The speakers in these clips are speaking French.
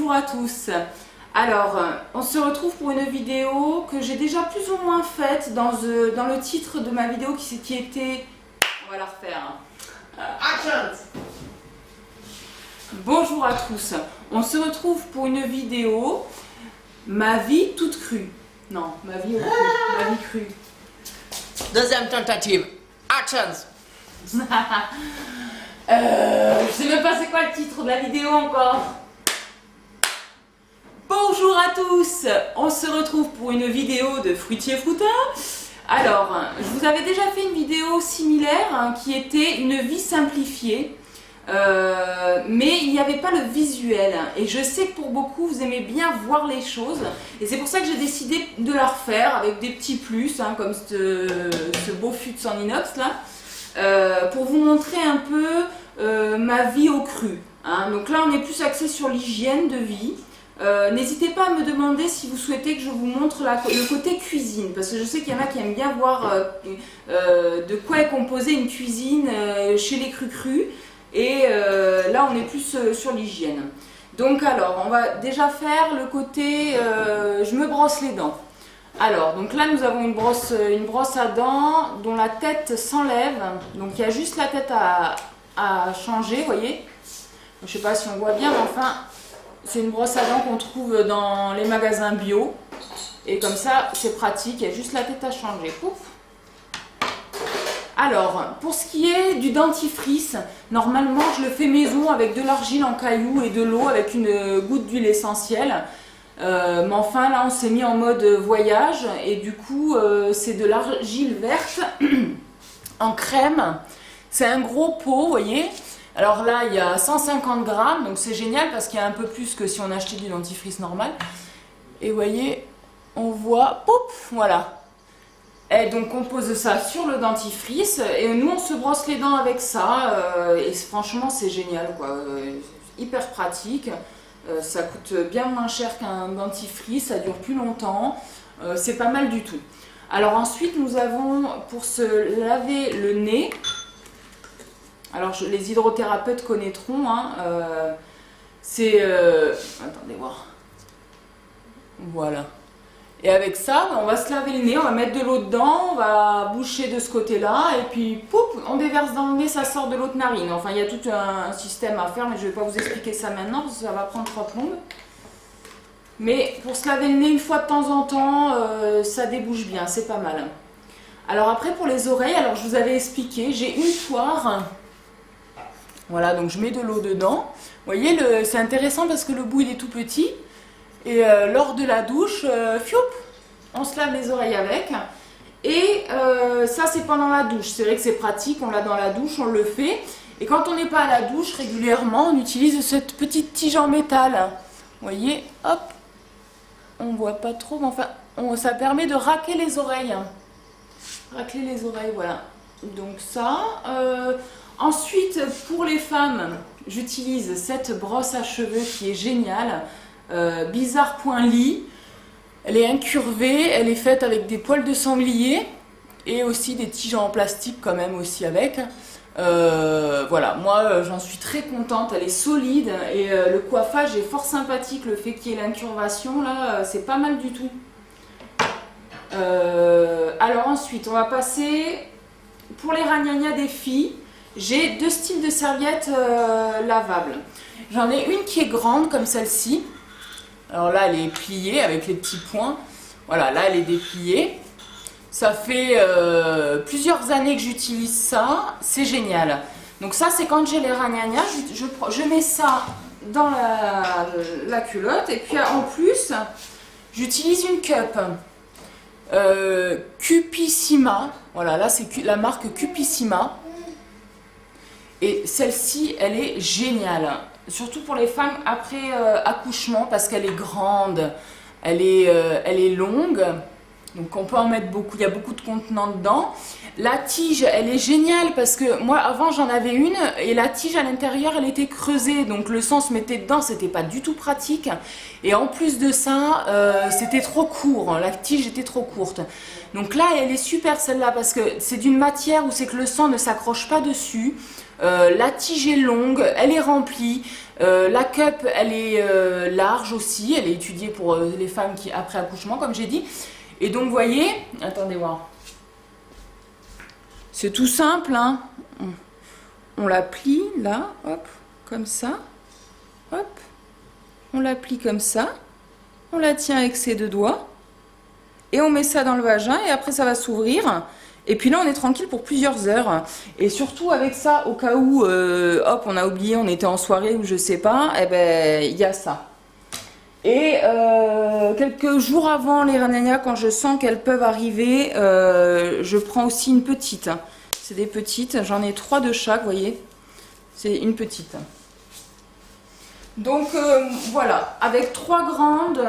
Bonjour à tous. Alors, on se retrouve pour une vidéo que j'ai déjà plus ou moins faite dans le titre de ma vidéo qui était... On va la refaire. Action. Bonjour à tous. On se retrouve pour une vidéo ma vie toute crue. Non, ma vie au cru. Ma vie crue. Deuxième tentative. Action. Je sais même pas c'est quoi le titre de la vidéo encore. Bonjour à tous, on se retrouve pour une vidéo de Fruitier Frutin. Alors, je vous avais déjà fait une vidéo similaire qui était une vie simplifiée, mais il n'y avait pas le visuel. Et je sais que pour beaucoup, vous aimez bien voir les choses. Et c'est pour ça que j'ai décidé de la refaire avec des petits plus, comme ce beau fût en inox là, pour vous montrer un peu ma vie au cru. Donc là, on est plus axé sur l'hygiène de vie. N'hésitez pas à me demander si vous souhaitez que je vous montre le côté cuisine, parce que je sais qu'il y en a qui aiment bien voir de quoi est composée une cuisine chez les cru-crus, et là on est plus sur l'hygiène. Donc alors, on va déjà faire le côté je me brosse les dents. Alors, donc là nous avons une brosse à dents dont la tête s'enlève, donc il y a juste la tête à changer, vous voyez. Je sais pas si on voit bien, mais enfin... C'est une brosse à dents qu'on trouve dans les magasins bio. Et comme ça, c'est pratique. Il y a juste la tête à changer. Pouf. Alors, pour ce qui est du dentifrice, normalement, je le fais maison avec de l'argile en cailloux et de l'eau avec une goutte d'huile essentielle. Mais enfin, là, on s'est mis en mode voyage. Et du coup, c'est de l'argile verte en crème. C'est un gros pot, vous voyez. Alors là, il y a 150 grammes, donc c'est génial parce qu'il y a un peu plus que si on achetait du dentifrice normal. Et vous voyez, on voit, pouf, voilà. Et donc on pose ça sur le dentifrice et nous on se brosse les dents avec ça. Et franchement, c'est génial, quoi. Hyper pratique. Ça coûte bien moins cher qu'un dentifrice, ça dure plus longtemps. C'est pas mal du tout. Alors ensuite, nous avons, pour se laver le nez... Alors les hydrothérapeutes connaîtront, c'est... attendez voir. Voilà. Et avec ça, on va se laver le nez, on va mettre de l'eau dedans, on va boucher de ce côté-là, et puis pouf, on déverse dans le nez, ça sort de l'autre narine. Enfin, il y a tout un système à faire, mais je ne vais pas vous expliquer ça maintenant, parce que ça va prendre trop de longue. Mais pour se laver le nez une fois de temps en temps, ça débouche bien, c'est pas mal. Alors après, pour les oreilles, alors je vous avais expliqué, j'ai une poire... Voilà, donc je mets de l'eau dedans. Vous voyez, c'est intéressant parce que le bout il est tout petit. Et lors de la douche, fioup, on se lave les oreilles avec. Et ça c'est pendant la douche. C'est vrai que c'est pratique, on l'a dans la douche, on le fait. Et quand on n'est pas à la douche régulièrement, on utilise cette petite tige en métal. Vous voyez, hop, on voit pas trop, mais enfin, ça permet de racler les oreilles. Racler les oreilles, voilà. Donc ça... Ensuite, pour les femmes, j'utilise cette brosse à cheveux qui est géniale, Bizarre.ly. Elle est incurvée, elle est faite avec des poils de sanglier et aussi des tiges en plastique quand même aussi avec. Voilà, moi j'en suis très contente, elle est solide et le coiffage est fort sympathique, le fait qu'il y ait l'incurvation là, c'est pas mal du tout. Alors ensuite, on va passer pour les ragnagnas des filles. J'ai deux styles de serviettes lavables. J'en ai une qui est grande comme celle-ci. Alors là, elle est pliée avec les petits points. Voilà, là, elle est dépliée. Ça fait plusieurs années que j'utilise ça. C'est génial. Donc ça, c'est quand j'ai les ragnagnas. Je mets ça dans la culotte. Et puis en plus, j'utilise une cup. Cupissima. Voilà, là, c'est la marque Cupissima. Et celle-ci, elle est géniale, surtout pour les femmes après accouchement, parce qu'elle est grande, elle est longue, donc on peut en mettre beaucoup, il y a beaucoup de contenants dedans. La tige, elle est géniale, parce que moi, avant, j'en avais une, et la tige à l'intérieur, elle était creusée, donc le sang se mettait dedans, c'était pas du tout pratique. Et en plus de ça, c'était trop court, la tige était trop courte. Donc là, elle est super celle-là parce que c'est d'une matière où c'est que le sang ne s'accroche pas dessus. La tige est longue, elle est remplie. La cup, elle est large aussi. Elle est étudiée pour les femmes qui après accouchement, comme j'ai dit. Et donc, vous voyez, attendez voir. C'est tout simple, hein. On la plie là, hop, comme ça. Hop, on la plie comme ça. On la tient avec ses deux doigts. Et on met ça dans le vagin et après ça va s'ouvrir. Et puis là on est tranquille pour plusieurs heures. Et surtout avec ça, au cas où, hop, on a oublié, on était en soirée ou je sais pas, eh ben il y a ça. Et quelques jours avant les ragnagnas, quand je sens qu'elles peuvent arriver, je prends aussi une petite. C'est des petites, j'en ai 3 de chaque, vous voyez. C'est une petite. Donc voilà, avec 3 grandes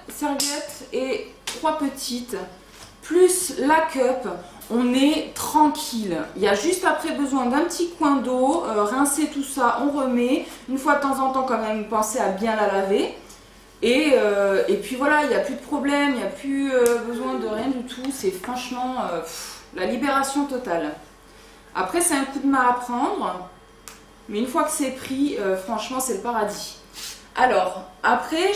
serviettes et 3 petites, plus la cup, on est tranquille. Il y a juste après besoin d'un petit coin d'eau, rincer tout ça, on remet. Une fois de temps en temps quand même, penser à bien la laver. Et puis voilà, il n'y a plus de problème, il n'y a plus besoin de rien du tout. C'est franchement la libération totale. Après, c'est un coup de main à prendre. Mais une fois que c'est pris, franchement, c'est le paradis. Alors, après,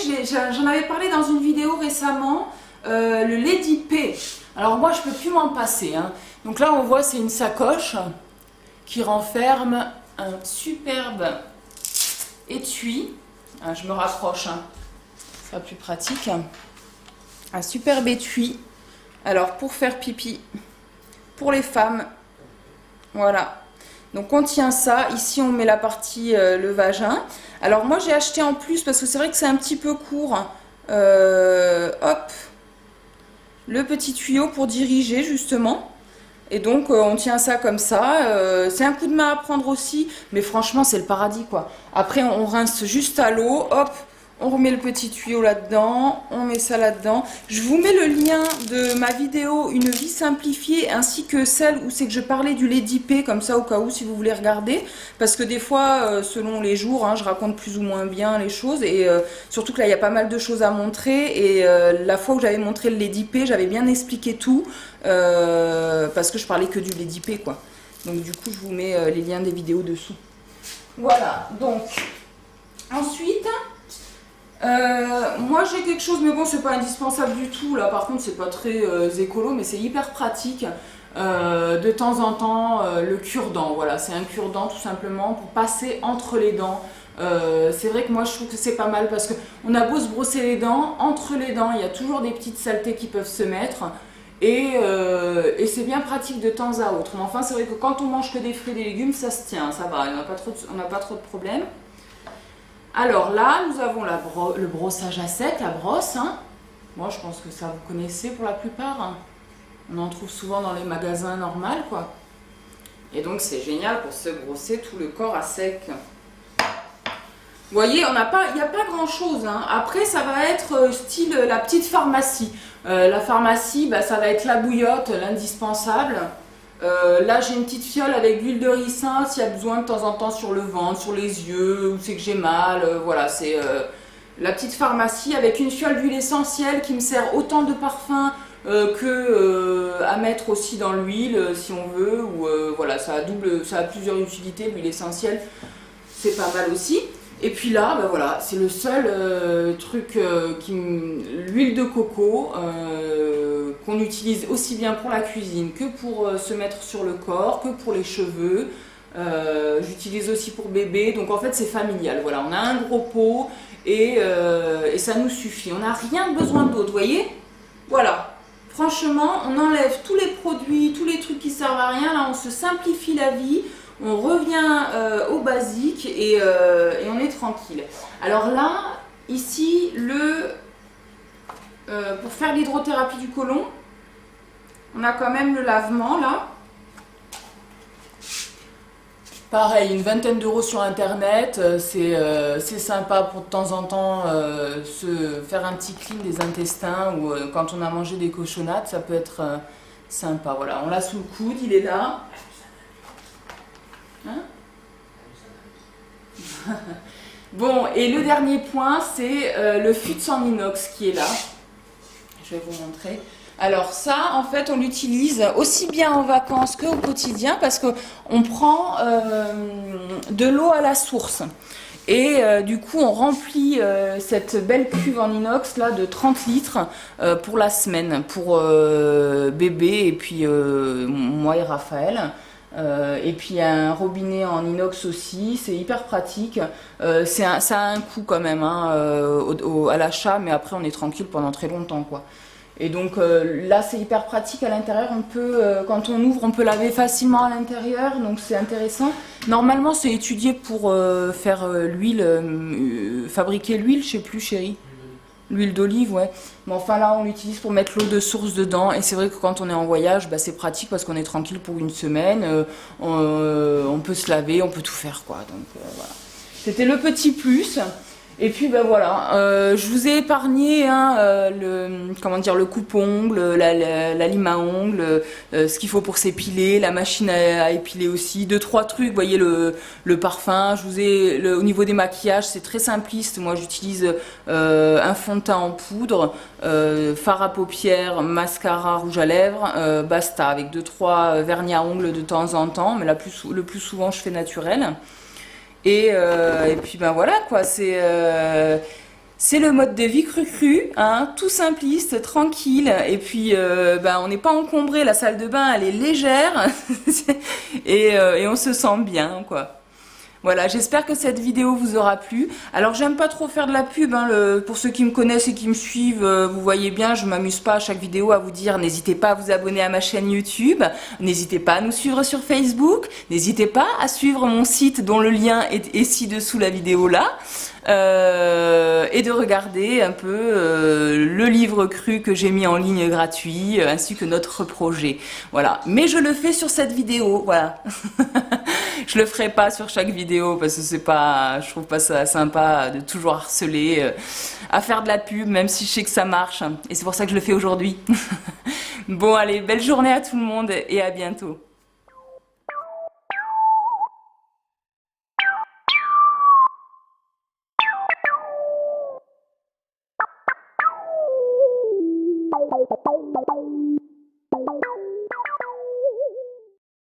j'en avais parlé dans une vidéo récemment, le Lady P. Alors moi, je peux plus m'en passer, hein. Donc là, on voit, c'est une sacoche qui renferme un superbe étui. Ah, je me rapproche, hein. Ce sera plus pratique. Un superbe étui. Alors, pour faire pipi, pour les femmes, voilà. Donc on tient ça, ici on met la partie, le vagin. Alors moi j'ai acheté en plus, parce que c'est vrai que c'est un petit peu court, hop, le petit tuyau pour diriger justement. Et donc on tient ça comme ça, c'est un coup de main à prendre aussi, mais franchement c'est le paradis quoi. Après on rince juste à l'eau, hop, on remet le petit tuyau là-dedans, on met ça là-dedans. Je vous mets le lien de ma vidéo Une vie simplifiée ainsi que celle où c'est que je parlais du Lady P, comme ça au cas où si vous voulez regarder. Parce que des fois, selon les jours, hein, je raconte plus ou moins bien les choses. Et surtout que là, il y a pas mal de choses à montrer. Et la fois où j'avais montré le Lady P, j'avais bien expliqué tout. Parce que je parlais que du Lady P, quoi. Donc du coup, je vous mets les liens des vidéos dessous. Voilà, donc ensuite... moi j'ai quelque chose, mais bon c'est pas indispensable du tout là, par contre c'est pas très écolo, mais c'est hyper pratique. De temps en temps le cure-dent, voilà, c'est un cure-dent tout simplement pour passer entre les dents. C'est vrai que moi je trouve que c'est pas mal parce que on a beau se brosser les dents, entre les dents il y a toujours des petites saletés qui peuvent se mettre. Et c'est bien pratique de temps à autre. Mais enfin c'est vrai que quand on mange que des fruits et des légumes, ça se tient, ça va, on n'a pas trop de problèmes. Alors là, nous avons le brossage à sec, la brosse. Hein. Moi, je pense que ça vous connaissez pour la plupart. Hein. On en trouve souvent dans les magasins normaux, quoi. Et donc, c'est génial pour se brosser tout le corps à sec. Vous voyez, il n'y a pas grand-chose. Hein. Après, ça va être style la petite pharmacie. La pharmacie, bah, ça va être la bouillotte, l'indispensable. Là j'ai une petite fiole avec l'huile de ricin s'il y a besoin de temps en temps sur le ventre, sur les yeux, où c'est que j'ai mal, voilà, c'est la petite pharmacie avec une fiole d'huile essentielle qui me sert autant de parfum à mettre aussi dans l'huile si on veut, ou voilà, ça a plusieurs utilités, l'huile essentielle c'est pas mal aussi. Et puis là, bah voilà, c'est le seul truc l'huile de coco qu'on utilise aussi bien pour la cuisine que pour se mettre sur le corps, que pour les cheveux. J'utilise aussi pour bébé, donc en fait c'est familial. Voilà, on a un gros pot et ça nous suffit. On n'a rien besoin d'autre, vous voyez? Voilà. Franchement, on enlève tous les produits, tous les trucs qui servent à rien. Là, on se simplifie la vie. On revient au basique et on est tranquille. Alors là, ici, pour faire l'hydrothérapie du côlon, on a quand même le lavement là. Pareil, une vingtaine d'euros sur internet, c'est sympa pour de temps en temps se faire un petit clean des intestins ou quand on a mangé des cochonnettes, ça peut être sympa. Voilà, on l'a sous le coude, il est là. Hein? Bon, et le dernier point, c'est le fût en inox qui est là. je vais vous montrer. Alors ça, en fait, on l'utilise aussi bien en vacances qu'au quotidien parce qu'on prend de l'eau à la source. Et du coup, on remplit cette belle cuve en inox là de 30 litres pour la semaine, pour bébé et puis moi et Raphaël. Et puis il y a un robinet en inox aussi, c'est hyper pratique. Ça a un coût quand même hein, à l'achat, mais après on est tranquille pendant très longtemps quoi. Et donc là c'est hyper pratique à l'intérieur, on peut, quand on ouvre on peut laver facilement à l'intérieur, donc c'est intéressant. Normalement c'est étudié pour faire l'huile, fabriquer l'huile, je sais plus chérie. L'huile d'olive, ouais. Mais enfin là, on l'utilise pour mettre l'eau de source dedans. Et c'est vrai que quand on est en voyage, bah, c'est pratique parce qu'on est tranquille pour une semaine. On peut se laver, on peut tout faire, quoi. Donc voilà. C'était le petit plus. Et puis ben voilà, je vous ai épargné hein, le coupe-ongle, la lime à ongles, ce qu'il faut pour s'épiler, la machine à épiler aussi, deux trois trucs. Vous voyez le parfum. Au niveau des maquillages, c'est très simpliste. Moi, j'utilise un fond de teint en poudre, fard à paupières, mascara, rouge à lèvres, basta avec deux trois vernis à ongles de temps en temps, mais le plus souvent, je fais naturel. Et puis ben voilà quoi, c'est le mode de vie cru, hein, tout simpliste, tranquille. Et puis ben on n'est pas encombré, la salle de bain elle est légère et on se sent bien quoi. Voilà, j'espère que cette vidéo vous aura plu. Alors j'aime pas trop faire de la pub, hein, pour ceux qui me connaissent et qui me suivent, vous voyez bien, je m'amuse pas à chaque vidéo à vous dire n'hésitez pas à vous abonner à ma chaîne YouTube, n'hésitez pas à nous suivre sur Facebook, n'hésitez pas à suivre mon site dont le lien est ci-dessous la vidéo là. Et de regarder un peu le livre cru que j'ai mis en ligne gratuit, ainsi que notre projet. Voilà. Mais je le fais sur cette vidéo, voilà. Je le ferai pas sur chaque vidéo parce que je trouve pas ça sympa de toujours harceler, à faire de la pub, même si je sais que ça marche. Et c'est pour ça que je le fais aujourd'hui. Bon, allez, belle journée à tout le monde et à bientôt. Bye.